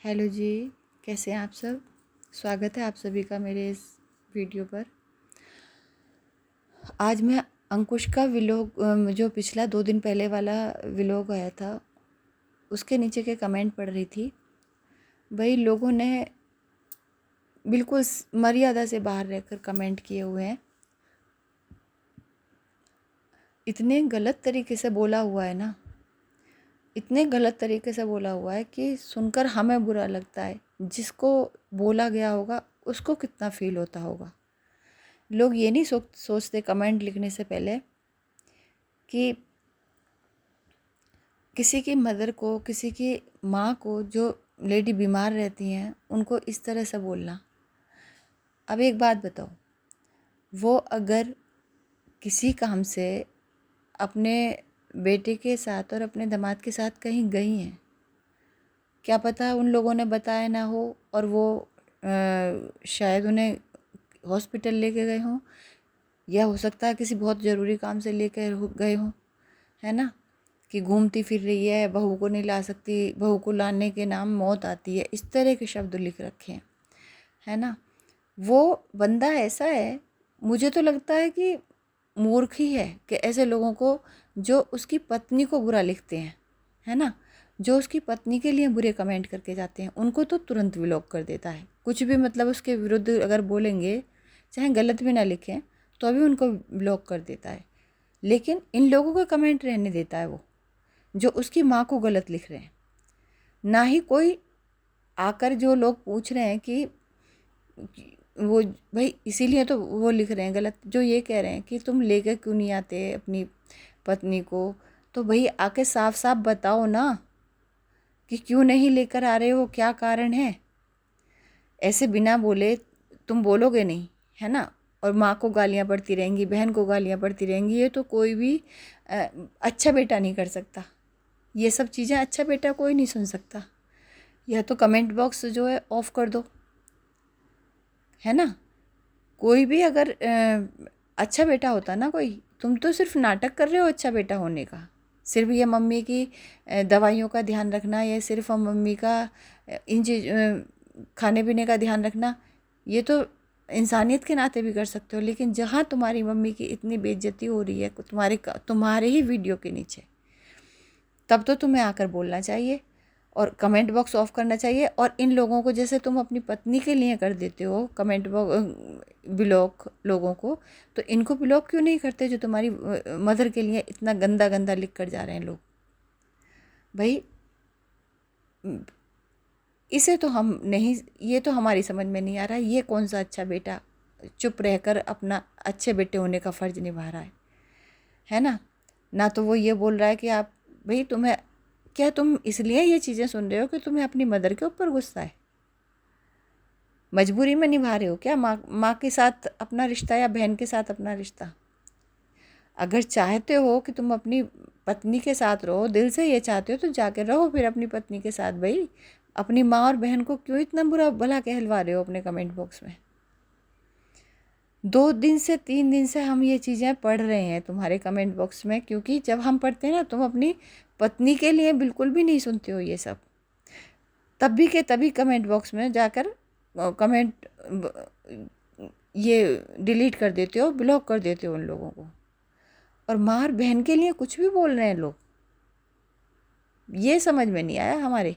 Hello जी, कैसे हैं आप सब। स्वागत है आप सभी का मेरे इस वीडियो पर। आज मैं अंकुश का व्लॉग जो पिछला 2 दिन पहले वाला व्लॉग आया था उसके नीचे के कमेंट पढ़ रही थी। भाई लोगों ने बिल्कुल मर्यादा से बाहर रहकर कमेंट किए हुए हैं। इतने गलत तरीके से बोला हुआ है ना, इतने गलत तरीके से बोला हुआ है कि सुनकर हमें बुरा लगता है। जिसको बोला गया होगा उसको कितना फील होता होगा। लोग ये नहीं सोचते कमेंट लिखने से पहले कि किसी की मदर को, किसी की माँ को, जो लेडी बीमार रहती हैं, उनको इस तरह से बोलना। अब एक बात बताओ, वो अगर किसी काम से अपने बेटे के साथ और अपने दामाद के साथ कहीं गई हैं, क्या पता उन लोगों ने बताया ना हो और वो शायद उन्हें हॉस्पिटल लेके गए हों, या हो सकता है किसी बहुत ज़रूरी काम से लेकर गए हों, है ना, कि घूमती फिर रही है, बहू को नहीं ला सकती, बहू को लाने के नाम मौत आती है, इस तरह के शब्द लिख रखे हैं, है ना। वो बंदा ऐसा है, मुझे तो लगता है कि मूर्ख ही है कि ऐसे लोगों को, जो उसकी पत्नी को बुरा लिखते हैं, है ना, जो उसकी पत्नी के लिए बुरे कमेंट करके जाते हैं, उनको तो तुरंत ब्लॉक कर देता है। कुछ भी मतलब उसके विरुद्ध अगर बोलेंगे, चाहे गलत भी ना लिखें, तो अभी उनको ब्लॉक कर देता है। लेकिन इन लोगों का कमेंट रहने देता है वो, जो उसकी माँ को गलत लिख रहे हैं। ना ही कोई आकर जो लोग पूछ रहे हैं कि वो भाई इसीलिए तो वो लिख रहे हैं गलत, जो ये कह रहे हैं कि तुम लेकर क्यों नहीं आते अपनी पत्नी को, तो भाई आके साफ साफ बताओ ना कि क्यों नहीं लेकर आ रहे हो, क्या कारण है। ऐसे बिना बोले तुम बोलोगे नहीं, है ना, और माँ को गालियाँ पड़ती रहेंगी, बहन को गालियाँ पड़ती रहेंगी, ये तो कोई भी अच्छा बेटा नहीं कर सकता। ये सब चीज़ें अच्छा बेटा कोई नहीं सुन सकता। या तो कमेंट बॉक्स जो है ऑफ़ कर दो, है ना। कोई भी अगर अच्छा बेटा होता ना कोई, तुम तो सिर्फ नाटक कर रहे हो अच्छा बेटा होने का। सिर्फ ये मम्मी की दवाइयों का ध्यान रखना, या सिर्फ मम्मी का इन चीज खाने पीने का ध्यान रखना, ये तो इंसानियत के नाते भी कर सकते हो। लेकिन जहाँ तुम्हारी मम्मी की इतनी बेइज्जती हो रही है तुम्हारे ही वीडियो के नीचे, तब तो तुम्हें आकर बोलना चाहिए और कमेंट बॉक्स ऑफ करना चाहिए। और इन लोगों को, जैसे तुम अपनी पत्नी के लिए कर देते हो कमेंट बॉक्स ब्लॉक लोगों को, तो इनको ब्लॉक क्यों नहीं करते, जो तुम्हारी मदर के लिए इतना गंदा गंदा लिख कर जा रहे हैं लोग। भाई इसे तो हम नहीं, ये तो हमारी समझ में नहीं आ रहा, ये कौन सा अच्छा बेटा चुप रहकर अपना अच्छे बेटे होने का फ़र्ज़ निभा रहा है ना। ना तो वो ये बोल रहा है कि आप भाई तुम्हें क्या, तुम इसलिए ये चीज़ें सुन रहे हो कि तुम्हें अपनी मदर के ऊपर गुस्सा है, मजबूरी में निभा रहे हो क्या माँ के साथ अपना रिश्ता, या बहन के साथ अपना रिश्ता। अगर चाहते हो कि तुम अपनी पत्नी के साथ रहो, दिल से ये चाहते हो, तो जाके रहो फिर अपनी पत्नी के साथ। भाई अपनी माँ और बहन को क्यों इतना बुरा भला कहलवा रहे हो अपने कमेंट बॉक्स में। 2 दिन से 3 दिन से हम ये चीज़ें पढ़ रहे हैं तुम्हारे कमेंट बॉक्स में, क्योंकि जब हम पढ़ते हैं ना, तुम अपनी पत्नी के लिए बिल्कुल भी नहीं सुनते हो ये सब। तब भी के तभी कमेंट बॉक्स में जाकर कमेंट ये डिलीट कर देते हो, ब्लॉक कर देते हो उन लोगों को। और माँ और बहन के लिए कुछ भी बोल रहे हैं लोग, ये समझ में नहीं आया हमारे।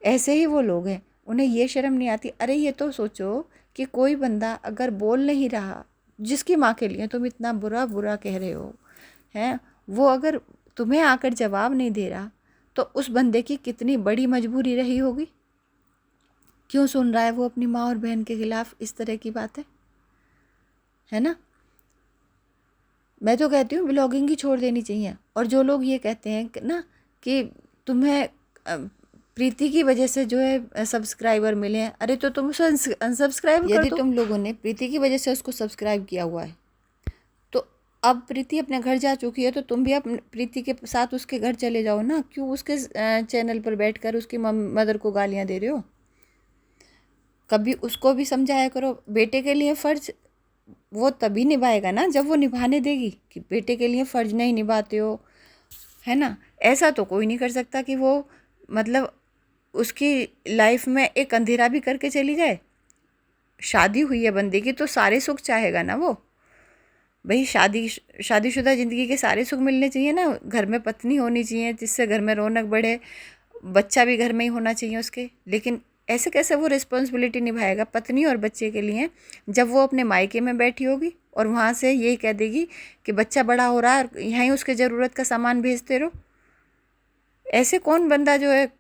ऐसे ही वो लोग हैं, उन्हें ये शर्म नहीं आती। अरे ये तो सोचो कि कोई बंदा अगर बोल नहीं रहा, जिसकी माँ के लिए तुम इतना बुरा बुरा कह रहे हो, हैं, वो अगर तुम्हें आकर जवाब नहीं दे रहा, तो उस बंदे की कितनी बड़ी मजबूरी रही होगी। क्यों सुन रहा है वो अपनी माँ और बहन के खिलाफ इस तरह की बातें, है ना। मैं तो कहती हूँ ब्लॉगिंग ही छोड़ देनी चाहिए। और जो लोग ये कहते हैं ना कि तुम्हें प्रीति की वजह से जो है सब्सक्राइबर मिले हैं, अरे तो तुम उसे अनसब्सक्राइब कर दो। यदि तुम लोगों ने प्रीति की वजह से उसको सब्सक्राइब किया हुआ है, तो अब प्रीति अपने घर जा चुकी है, तो तुम भी अपने प्रीति के साथ उसके घर चले जाओ ना। क्यों उसके चैनल पर बैठकर उसकी मदर को गालियाँ दे रहे हो। कभी उसको भी समझाया करो। बेटे के लिए फ़र्ज़ वो तभी निभाएगा ना जब वो निभाने देगी, कि बेटे के लिए फ़र्ज़ नहीं निभाते हो, है ना। ऐसा तो कोई नहीं कर सकता कि वो मतलब उसकी लाइफ में एक अंधेरा भी करके चली जाए। शादी हुई है बंदे की तो सारे सुख चाहेगा ना वो। भाई शादीशुदा ज़िंदगी के सारे सुख मिलने चाहिए ना। घर में पत्नी होनी चाहिए जिससे घर में रौनक बढ़े, बच्चा भी घर में ही होना चाहिए उसके। लेकिन ऐसे कैसे वो रिस्पॉन्सिबिलिटी निभाएगा पत्नी और बच्चे के लिए जब वो अपने मायके में बैठी होगी और वहाँ से यही कह देगी कि बच्चा बड़ा हो रहा है और यहीं उसके ज़रूरत का सामान भेजते रहो। ऐसे कौन बंदा जो है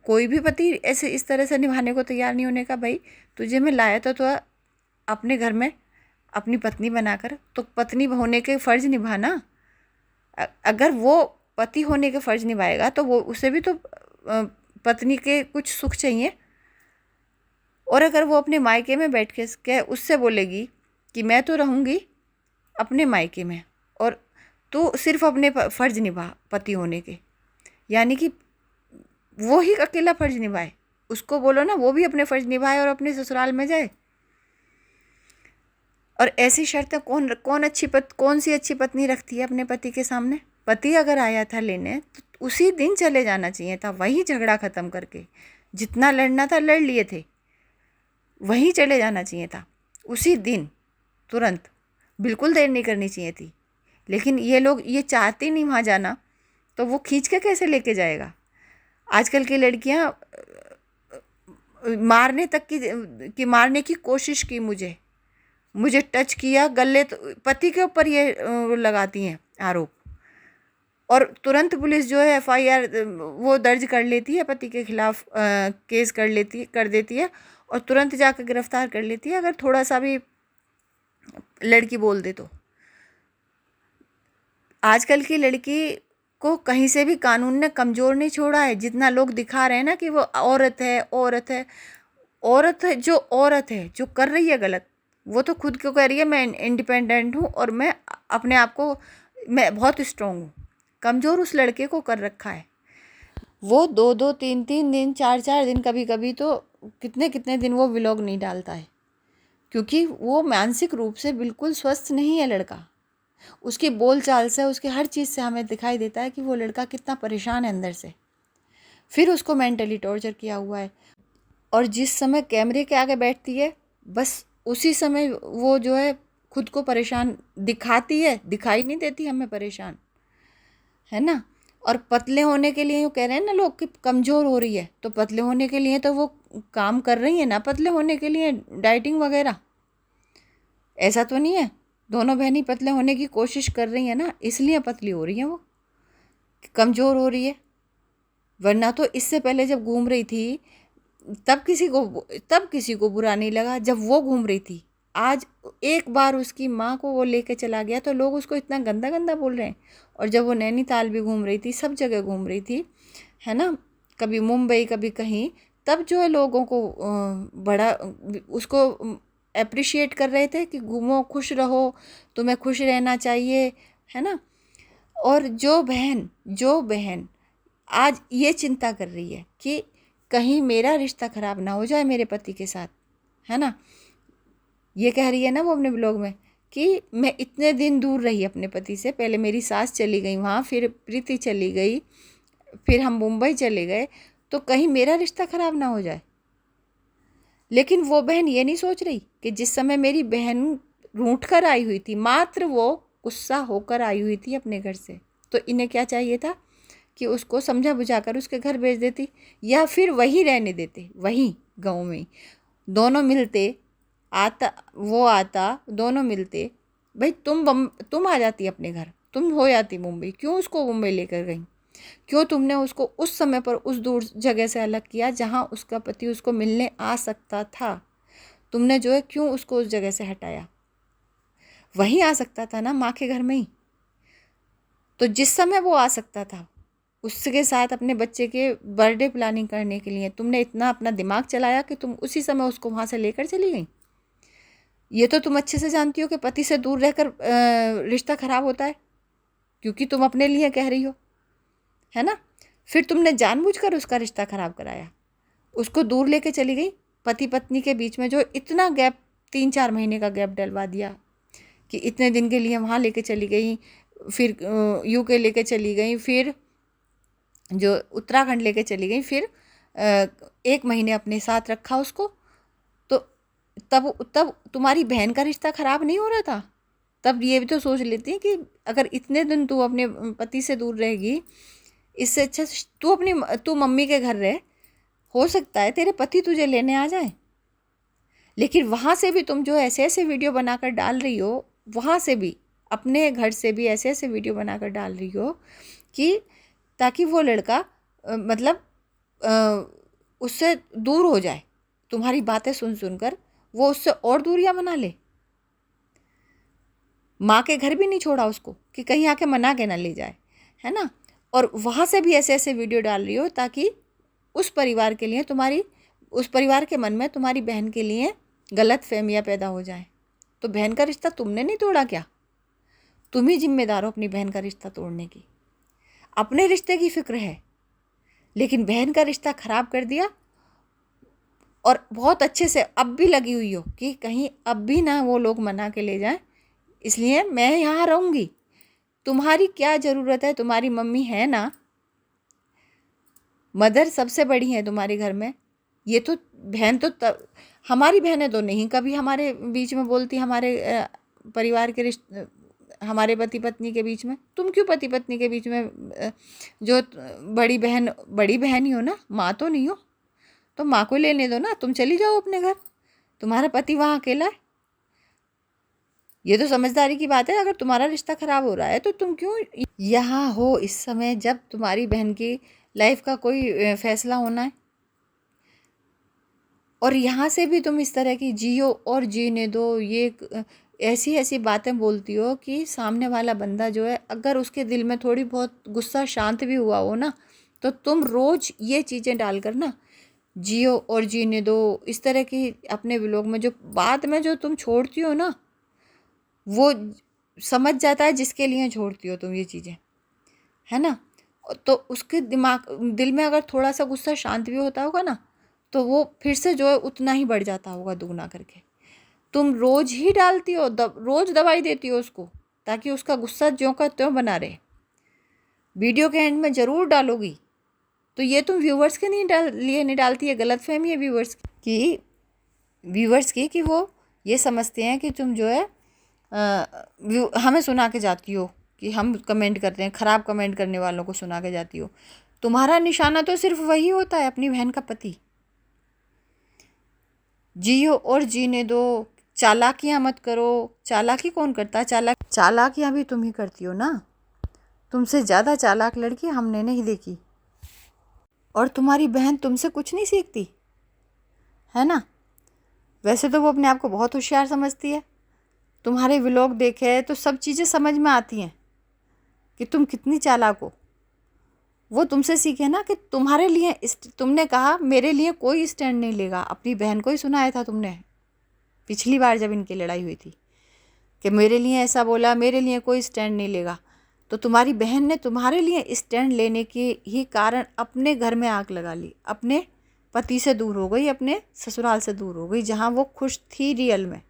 कोई भी पति ऐसे इस तरह से निभाने को तैयार नहीं होने का। भाई तुझे मैं लाया तो अपने घर में अपनी पत्नी बनाकर, तो पत्नी होने के फ़र्ज़ निभाना। अगर वो पति होने के फ़र्ज़ निभाएगा तो वो उसे भी तो पत्नी के कुछ सुख चाहिए। और अगर वो अपने मायके में बैठ के उससे बोलेगी कि मैं तो रहूँगी अपने मायके में और तू सिर्फ अपने फ़र्ज़ निभा पति होने के, यानी कि वो ही अकेला फ़र्ज़ निभाए। उसको बोलो ना वो भी अपने फ़र्ज़ निभाए और अपने ससुराल में जाए। और ऐसी शर्तें कौन सी अच्छी पत्नी रखती है अपने पति के सामने। पति अगर आया था लेने तो उसी दिन चले जाना चाहिए था, वहीं झगड़ा ख़त्म करके। जितना लड़ना था लड़ लिए थे, वहीं चले जाना चाहिए था उसी दिन तुरंत। बिल्कुल देर नहीं करनी चाहिए थी। लेकिन ये लोग ये चाहते नहीं वहाँ जाना, तो वो खींच के कैसे लेके जाएगा। आजकल की लड़कियाँ मारने की कोशिश की, मुझे टच किया गले, तो पति के ऊपर ये लगाती हैं आरोप। और तुरंत पुलिस जो है FIR वो दर्ज कर लेती है, पति के खिलाफ केस कर देती है और तुरंत जाकर गिरफ्तार कर लेती है अगर थोड़ा सा भी लड़की बोल दे तो। आजकल की लड़की को कहीं से भी कानून ने कमज़ोर नहीं छोड़ा है। जितना लोग दिखा रहे हैं ना कि वो औरत है, जो औरत है जो कर रही है गलत, वो तो खुद को कह रही है मैं इंडिपेंडेंट हूँ और मैं अपने आप को मैं बहुत स्ट्रॉन्ग हूँ। कमज़ोर उस लड़के को कर रखा है। वो 2-2 3-3 दिन 4-4 दिन कभी तो कितने दिन वो व्लॉग नहीं डालता है, क्योंकि वो मानसिक रूप से बिल्कुल स्वस्थ नहीं है लड़का। उसकी बोल चाल से, उसके हर चीज़ से हमें दिखाई देता है कि वो लड़का कितना परेशान है अंदर से। फिर उसको मेंटली टॉर्चर किया हुआ है। और जिस समय कैमरे के आगे बैठती है बस उसी समय वो जो है खुद को परेशान दिखाती है, दिखाई नहीं देती हमें परेशान, है ना। और पतले होने के लिए कह रहे हैं ना लोग कि कमज़ोर हो रही है, तो पतले होने के लिए तो वो काम कर रही है ना, पतले होने के लिए डाइटिंग वगैरह। ऐसा तो नहीं है, दोनों बहनी पतले होने की कोशिश कर रही है ना, इसलिए पतली हो रही है वो, कमज़ोर हो रही है। वरना तो इससे पहले जब घूम रही थी तब किसी को बुरा नहीं लगा जब वो घूम रही थी। आज एक बार उसकी माँ को वो लेके चला गया तो लोग उसको इतना गंदा गंदा बोल रहे हैं। और जब वो नैनीताल भी घूम रही थी, सब जगह घूम रही थी, है ना, कभी मुंबई कभी कहीं, तब जो है लोगों को बड़ा उसको अप्रिशिएट कर रहे थे कि घूमो, खुश रहो, तुम्हें खुश रहना चाहिए, है ना। और जो बहन आज ये चिंता कर रही है कि कहीं मेरा रिश्ता ख़राब ना हो जाए मेरे पति के साथ, है ना। ये कह रही है ना वो अपने ब्लॉग में कि मैं इतने दिन दूर रही अपने पति से, पहले मेरी सास चली गई वहाँ, फिर प्रीति चली गई, फिर हम मुंबई चले गए, तो कहीं मेरा रिश्ता ख़राब ना हो जाए। लेकिन वो बहन ये नहीं सोच रही कि जिस समय मेरी बहन रूठ कर आई हुई थी, मात्र वो गुस्सा होकर आई हुई थी अपने घर से, तो इन्हें क्या चाहिए था कि उसको समझा बुझाकर उसके घर भेज देती या फिर वहीं रहने देते, वहीं गाँव में दोनों मिलते, आता दोनों मिलते। भाई तुम आ जाती अपने घर, तुम हो जाती मुंबई, क्यों उसको मुंबई लेकर गई, क्यों तुमने उसको उस समय पर उस दूर जगह से अलग किया जहाँ उसका पति उसको मिलने आ सकता था। तुमने जो है क्यों उसको उस जगह से हटाया, वहीं आ सकता था ना, माँ के घर में ही। तो जिस समय वो आ सकता था उसके साथ अपने बच्चे के बर्थडे प्लानिंग करने के लिए तुमने इतना अपना दिमाग चलाया कि तुम उसी समय उसको वहाँ से लेकर चली गई। ये तो तुम अच्छे से जानती हो कि पति से दूर रहकर रिश्ता ख़राब होता है, क्योंकि तुम अपने लिए कह रही हो, है ना। फिर तुमने जानबूझकर उसका रिश्ता ख़राब कराया, उसको दूर लेके चली गई। पति पत्नी के बीच में जो इतना गैप, 3-4 महीने का गैप डलवा दिया कि इतने दिन के लिए वहाँ लेके चली गई, फिर UK लेके चली गई, फिर जो उत्तराखंड लेके चली गई, फिर 1 महीने अपने साथ रखा उसको, तो तब तब तुम्हारी बहन का रिश्ता ख़राब नहीं हो रहा था? तब ये भी तो सोच लेती कि अगर इतने दिन तू अपने पति से दूर रहेगी, इससे अच्छा तू मम्मी के घर रहे, हो सकता है तेरे पति तुझे लेने आ जाए। लेकिन वहाँ से भी तुम जो ऐसे ऐसे वीडियो बनाकर डाल रही हो, वहाँ से भी अपने घर से भी ऐसे ऐसे वीडियो बनाकर डाल रही हो कि ताकि वो लड़का मतलब उससे दूर हो जाए, तुम्हारी बातें सुन सुनकर वो उससे और दूरियां बना ले। माँ के घर भी नहीं छोड़ा उसको कि कहीं आके मना के ना ले जाए, है ना। और वहाँ से भी ऐसे ऐसे वीडियो डाल रही हो ताकि उस परिवार के लिए उस परिवार के मन में तुम्हारी बहन के लिए गलत फहमियाँ पैदा हो जाए। तो बहन का रिश्ता तुमने नहीं तोड़ा क्या? तुम ही जिम्मेदार हो अपनी बहन का रिश्ता तोड़ने की। अपने रिश्ते की फिक्र है, लेकिन बहन का रिश्ता खराब कर दिया। और बहुत अच्छे से अब भी लगी हुई हो कि कहीं अब भी ना वो लोग मना के ले जाएं, इसलिए मैं यहाँ रहूँगी। तुम्हारी क्या ज़रूरत है? तुम्हारी मम्मी है ना, मदर सबसे बड़ी है तुम्हारे घर में। ये तो बहन तो हमारी बहनें तो नहीं कभी हमारे बीच में बोलती, हमारे परिवार के रिश्ते, हमारे पति पत्नी के बीच में। तुम क्यों पति पत्नी के बीच में जो बड़ी बहन ही हो ना, माँ तो नहीं हो। तो माँ को लेने दो ना, तुम चली जाओ अपने घर, तुम्हारा पति वहाँ अकेला है। ये तो समझदारी की बात है। अगर तुम्हारा रिश्ता ख़राब हो रहा है तो तुम क्यों यहाँ हो इस समय जब तुम्हारी बहन की लाइफ का कोई फैसला होना है। और यहाँ से भी तुम इस तरह की जियो और जीने दो, ये ऐसी ऐसी बातें बोलती हो कि सामने वाला बंदा जो है, अगर उसके दिल में थोड़ी बहुत गुस्सा शांत भी हुआ हो ना, तो तुम रोज़ ये चीज़ें डालकर ना जियो और जीने दो, इस तरह की अपने व्लॉग में जो बाद में जो तुम छोड़ती हो ना, वो समझ जाता है जिसके लिए छोड़ती हो तुम ये चीज़ें, है ना। तो उसके दिल में अगर थोड़ा सा गुस्सा शांत भी होता होगा ना, तो वो फिर से जो है उतना ही बढ़ जाता होगा दुगना करके। तुम रोज़ ही डालती हो, रोज़ दवाई देती हो उसको, ताकि उसका गुस्सा ज्यों का त्यों बना रहे। वीडियो के एंड में ज़रूर डालोगी। तो ये तुम व्यूवर्स के लिए नहीं डालती है, गलतफहमी है व्यूवर्स की कि वो ये समझते हैं कि तुम जो है हमें सुना के जाती हो, कि हम कमेंट करते हैं, ख़राब कमेंट करने वालों को सुना के जाती हो। तुम्हारा निशाना तो सिर्फ वही होता है, अपनी बहन का पति। जियो और जीने दो, चालाकियाँ मत करो। चालाकी कौन करता है? चालाकियाँ भी तुम ही करती हो ना। तुमसे ज़्यादा चालाक लड़की हमने नहीं देखी। और तुम्हारी बहन तुमसे कुछ नहीं सीखती, है ना। वैसे तो वो अपने आप को बहुत होशियार समझती है। तुम्हारे व्लॉग देखे तो सब चीज़ें समझ में आती हैं कि तुम कितनी चालाक हो। वो तुमसे सीखे ना कि तुम्हारे लिए तुमने कहा मेरे लिए कोई स्टैंड नहीं लेगा। अपनी बहन को ही सुनाया था तुमने पिछली बार जब इनकी लड़ाई हुई थी कि मेरे लिए ऐसा बोला, मेरे लिए कोई स्टैंड नहीं लेगा। तो तुम्हारी बहन ने तुम्हारे लिए स्टैंड लेने के ही कारण अपने घर में आग लगा ली, अपने पति से दूर हो गई, अपने ससुराल से दूर हो गई, जहाँ वो खुश थी रियल में।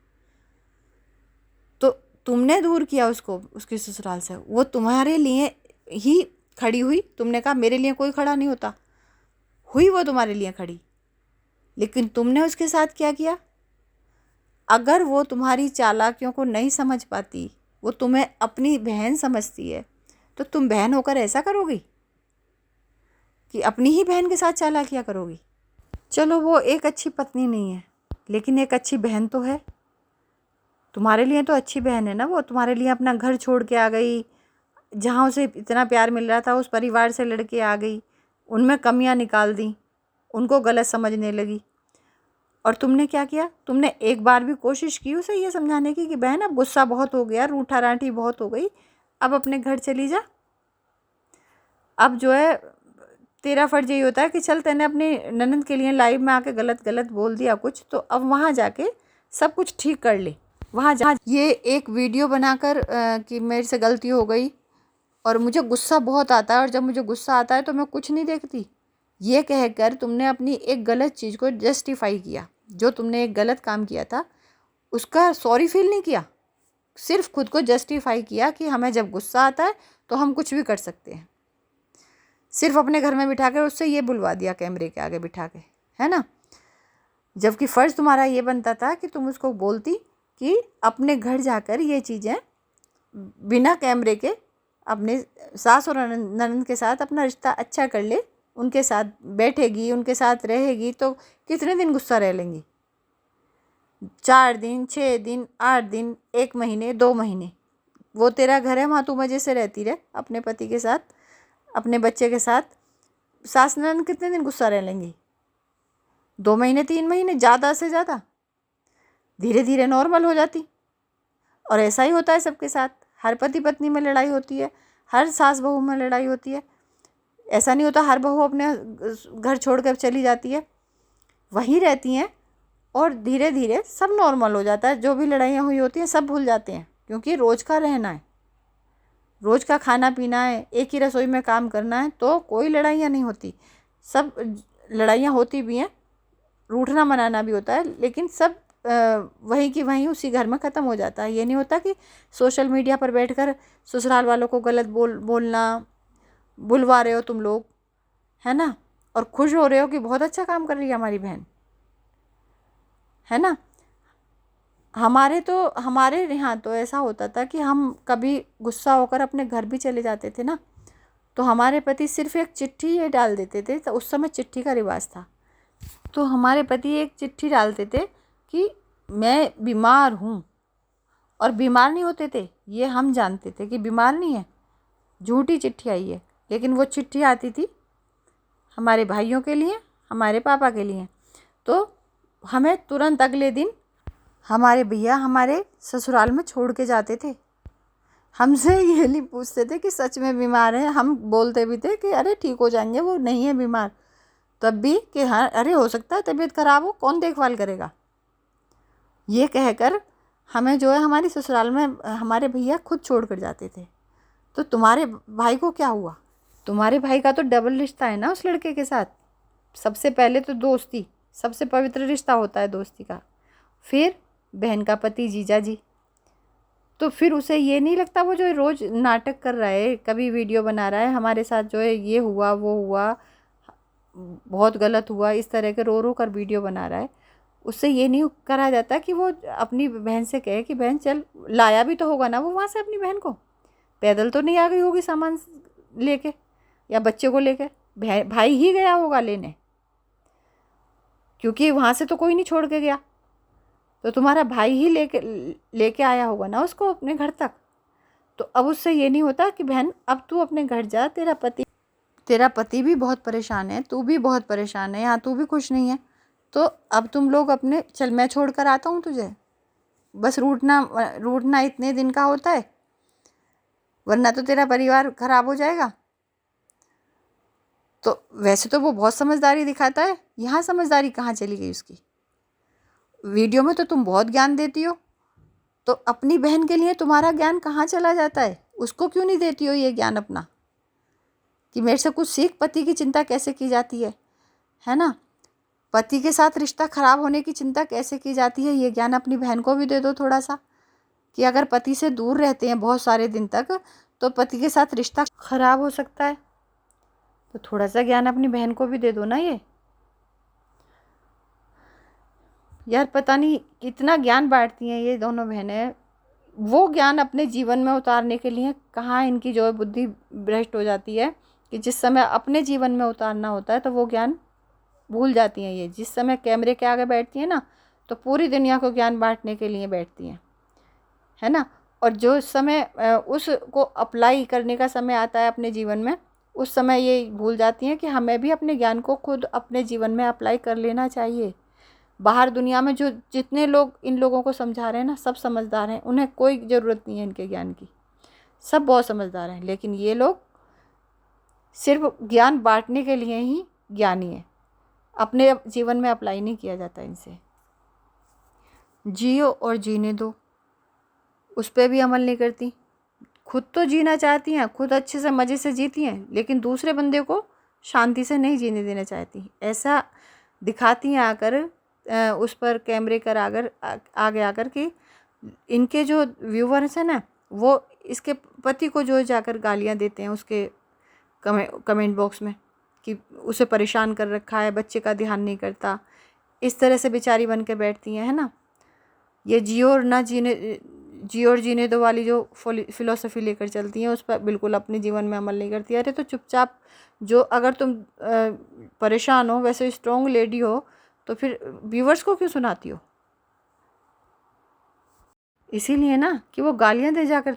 तो तुमने दूर किया उसको उसके ससुराल से। वो तुम्हारे लिए ही खड़ी हुई। तुमने कहा मेरे लिए कोई खड़ा नहीं होता, हुई वो तुम्हारे लिए खड़ी। लेकिन तुमने उसके साथ क्या किया? अगर वो तुम्हारी चालाकियों को नहीं समझ पाती, वो तुम्हें अपनी बहन समझती है, तो तुम बहन होकर ऐसा करोगी कि अपनी ही बहन के साथ चालाकियाँ करोगी? चलो वो एक अच्छी पत्नी नहीं है, लेकिन एक अच्छी बहन तो है। तुम्हारे लिए तो अच्छी बहन है ना। वो तुम्हारे लिए अपना घर छोड़ के आ गई, जहाँ उसे इतना प्यार मिल रहा था उस परिवार से लड़के आ गई, उनमें कमियां निकाल दी, उनको गलत समझने लगी। और तुमने क्या किया? तुमने एक बार भी कोशिश की उसे ये समझाने की कि बहन अब गुस्सा बहुत हो गया, रूठा राठी बहुत हो गई, अब अपने घर चली जा। अब जो है तेरा फर्ज यही होता है कि चल तेने अपनी ननद के लिए लाइव में आके गलत गलत बोल दिया कुछ, तो अब वहाँ जाके सब कुछ ठीक कर ले। वहाँ जा ये एक वीडियो बनाकर कि मेरे से गलती हो गई और मुझे गुस्सा बहुत आता है, और जब मुझे गुस्सा आता है तो मैं कुछ नहीं देखती, ये कहकर तुमने अपनी एक गलत चीज़ को जस्टिफाई किया। जो तुमने एक गलत काम किया था उसका सॉरी फील नहीं किया, सिर्फ खुद को जस्टिफाई किया कि हमें जब गुस्सा आता है तो हम कुछ भी कर सकते हैं। सिर्फ अपने घर में बिठा कर उससे ये बुलवा दिया कैमरे के आगे बिठा के, है ना। जबकि फ़र्ज़ तुम्हारा ये बनता था कि तुम उसको बोलती कि अपने घर जाकर ये चीज़ें बिना कैमरे के अपने सास और ननद के साथ अपना रिश्ता अच्छा कर ले, उनके साथ बैठेगी, उनके साथ रहेगी तो कितने दिन गुस्सा रह लेंगी? 4 दिन, 6 दिन, 8 दिन, 1 महीने, 2 महीने, वो तेरा घर है, वहाँ तू मज़े से रहती रहे अपने पति के साथ, अपने बच्चे के साथ। सास ननद कितने दिन गुस्सा रह लेंगी? 2 महीने, 3 महीने, ज़्यादा से ज़्यादा। धीरे धीरे नॉर्मल हो जाती। और ऐसा ही होता है सबके साथ, हर पति पत्नी में लड़ाई होती है, हर सास बहू में लड़ाई होती है। ऐसा नहीं होता हर बहू अपने घर छोड़ कर चली जाती है, वहीं रहती हैं और धीरे धीरे सब नॉर्मल हो जाता है। जो भी लड़ाइयाँ हुई होती हैं सब भूल जाते हैं, क्योंकि रोज़ का रहना है, रोज़ का खाना पीना है, एक ही रसोई में काम करना है, तो कोई लड़ाइयाँ नहीं होती। सब लड़ाइयाँ होती भी हैं, रूठना मनाना भी होता है, लेकिन सब वहीं की वहीं उसी घर में ख़त्म हो जाता है। ये नहीं होता कि सोशल मीडिया पर बैठकर ससुराल वालों को गलत बोलना बुलवा रहे हो तुम लोग, है ना, और खुश हो रहे हो कि बहुत अच्छा काम कर रही है हमारी बहन, है ना। हमारे यहाँ तो ऐसा होता था कि हम कभी गुस्सा होकर अपने घर भी चले जाते थे ना, तो हमारे पति सिर्फ एक चिट्ठी ये डाल देते थे। तो उस समय चिट्ठी का रिवाज था, तो हमारे पति एक चिट्ठी डालते थे कि मैं बीमार हूँ, और बीमार नहीं होते थे, ये हम जानते थे कि बीमार नहीं है, झूठी चिट्ठी आई है, लेकिन वो चिट्ठी आती थी हमारे भाइयों के लिए, हमारे पापा के लिए। तो हमें तुरंत अगले दिन हमारे भैया हमारे ससुराल में छोड़ के जाते थे। हमसे ये नहीं पूछते थे कि सच में बीमार है, हम बोलते भी थे कि अरे ठीक हो जाएंगे, वो नहीं है बीमार, तब भी कि हाँ अरे हो सकता है तबीयत ख़राब हो, कौन देखभाल करेगा, ये कहकर हमें जो है हमारी ससुराल में हमारे भैया खुद छोड़ कर जाते थे। तो तुम्हारे भाई को क्या हुआ? तुम्हारे भाई का तो डबल रिश्ता है ना उस लड़के के साथ। सबसे पहले तो दोस्ती, सबसे पवित्र रिश्ता होता है दोस्ती का, फिर बहन का पति जीजा जी। तो फिर उसे ये नहीं लगता वो जो रोज़ नाटक कर रहा है, कभी वीडियो बना रहा है हमारे साथ, जो है ये हुआ वो हुआ, बहुत गलत हुआ, इस तरह के रो रो कर वीडियो बना रहा है, उससे ये नहीं करा जाता कि वो अपनी बहन से कहे कि बहन चल, लाया भी तो होगा ना वो वहाँ से अपनी बहन को, पैदल तो नहीं आ गई होगी सामान लेके या बच्चे को लेके, भाई ही गया होगा लेने, क्योंकि वहाँ से तो कोई नहीं छोड़ के गया, तो तुम्हारा भाई ही लेके आया होगा ना उसको अपने घर तक। तो अब उससे ये नहीं होता कि बहन अब तू अपने घर जा, तेरा पति भी बहुत परेशान है, तू भी बहुत परेशान है, यहाँ तू भी खुश नहीं है, तो अब तुम लोग अपने चल मैं छोड़ कर आता हूँ तुझे, बस रूठना इतने दिन का होता है, वरना तो तेरा परिवार खराब हो जाएगा। तो वैसे तो वो बहुत समझदारी दिखाता है, यहाँ समझदारी कहाँ चली गई उसकी? वीडियो में तो तुम बहुत ज्ञान देती हो, तो अपनी बहन के लिए तुम्हारा ज्ञान कहाँ चला जाता है? उसको क्यों नहीं देती हो ये ज्ञान अपना, कि मेरे से कुछ सीख, पति की चिंता कैसे की जाती है ना, पति के साथ रिश्ता खराब होने की चिंता कैसे की जाती है, ये ज्ञान अपनी बहन को भी दे दो थोड़ा सा, कि अगर पति से दूर रहते हैं बहुत सारे दिन तक तो पति के साथ रिश्ता खराब हो सकता है, तो थोड़ा सा ज्ञान अपनी बहन को भी दे दो ना। ये यार पता नहीं कितना ज्ञान बांटती हैं ये दोनों बहनें, वो ज्ञान अपने जीवन में उतारने के लिए कहाँ इनकी जो है बुद्धि भ्रष्ट हो जाती है, कि जिस समय अपने जीवन में उतारना होता है तो वो ज्ञान भूल जाती हैं। ये जिस समय कैमरे के आगे बैठती हैं ना, तो पूरी दुनिया को ज्ञान बांटने के लिए बैठती हैं, है ना। और जो समय उसको अप्लाई करने का समय आता है अपने जीवन में, उस समय ये भूल जाती हैं कि हमें भी अपने ज्ञान को खुद अपने जीवन में अप्लाई कर लेना चाहिए। बाहर दुनिया में जो जितने लोग इन लोगों को समझा रहे हैं ना, सब समझदार हैं, उन्हें कोई ज़रूरत नहीं है इनके ज्ञान की, सब बहुत समझदार हैं, लेकिन ये लोग सिर्फ ज्ञान बांटने के लिए ही ज्ञानी है, अपने जीवन में अप्लाई नहीं किया जाता इनसे। जियो और जीने दो, उस पर भी अमल नहीं करती। खुद तो जीना चाहती हैं, खुद अच्छे से मज़े से जीती हैं, लेकिन दूसरे बंदे को शांति से नहीं जीने देना चाहती, ऐसा दिखाती हैं आकर उस पर कैमरे कर आगे आकर कि इनके जो व्यूवर्स हैं ना, वो इसके पति को जो जाकर गालियां देते हैं उसके कमेंट बॉक्स में कि उसे परेशान कर रखा है, बच्चे का ध्यान नहीं करता, इस तरह से बेचारी बन के बैठती हैं, है ना। ये जियो और जीने दो वाली जो फिलोसफी लेकर चलती हैं, उस पर बिल्कुल अपने जीवन में अमल नहीं करती। अरे तो चुपचाप, जो अगर तुम परेशान हो, वैसे स्ट्रॉन्ग लेडी हो, तो फिर व्यूवर्स को क्यों सुनाती हो? इसीलिए ना कि वो गालियां दे जाकर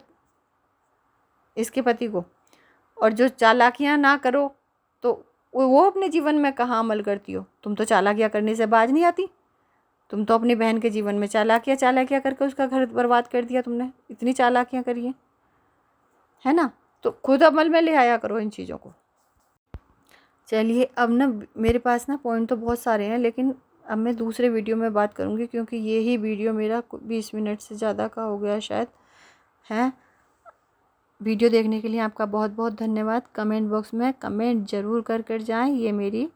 इसके पति को। और जो चालाकियां ना करो तो वो अपने जीवन में कहाँ अमल करती हो? तुम तो चालाकियां करने से बाज नहीं आती। तुम तो अपनी बहन के जीवन में चालाकियां करके उसका घर बर्बाद कर दिया तुमने, इतनी चालाकियां करी है ना। तो खुद अमल में ले आया करो इन चीज़ों को। चलिए, अब ना मेरे पास ना पॉइंट तो बहुत सारे हैं, लेकिन अब मैं दूसरे वीडियो में बात करूँगी, क्योंकि ये ही वीडियो मेरा 20 मिनट से ज़्यादा का हो गया शायद है। वीडियो देखने के लिए आपका बहुत बहुत धन्यवाद। कमेंट बॉक्स में कमेंट ज़रूर कर जाएं, ये मेरी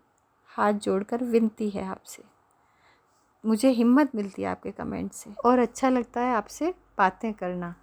हाथ जोड़कर विनती है आपसे। मुझे हिम्मत मिलती है आपके कमेंट से और अच्छा लगता है आपसे बातें करना।